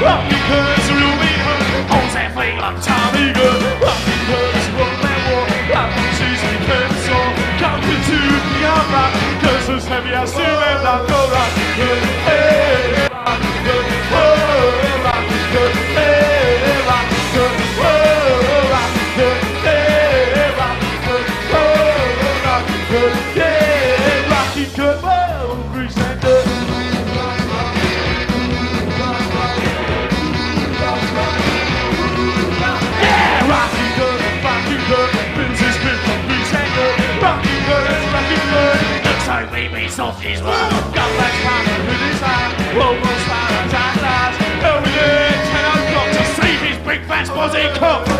Rockin' cause real me hurt. Holds that thing like Tommy gun. Rockin' cause one man war. Rockin' cheese and pencil. Coming to the outright. Cause it's heavy as steel and I go rockin' good. Hey, rockin' good. Whoa, rockin' good. Hey, rockin' good. Whoa, rockin' good. Hey, rockin' good. Whoa, rockin' good. Yeah, rockin' good. Whoa, grease and good. Softies were got back smiling with his hand. World was fire and jack lads. Early 10 o'clock to save his big fat spotted cock.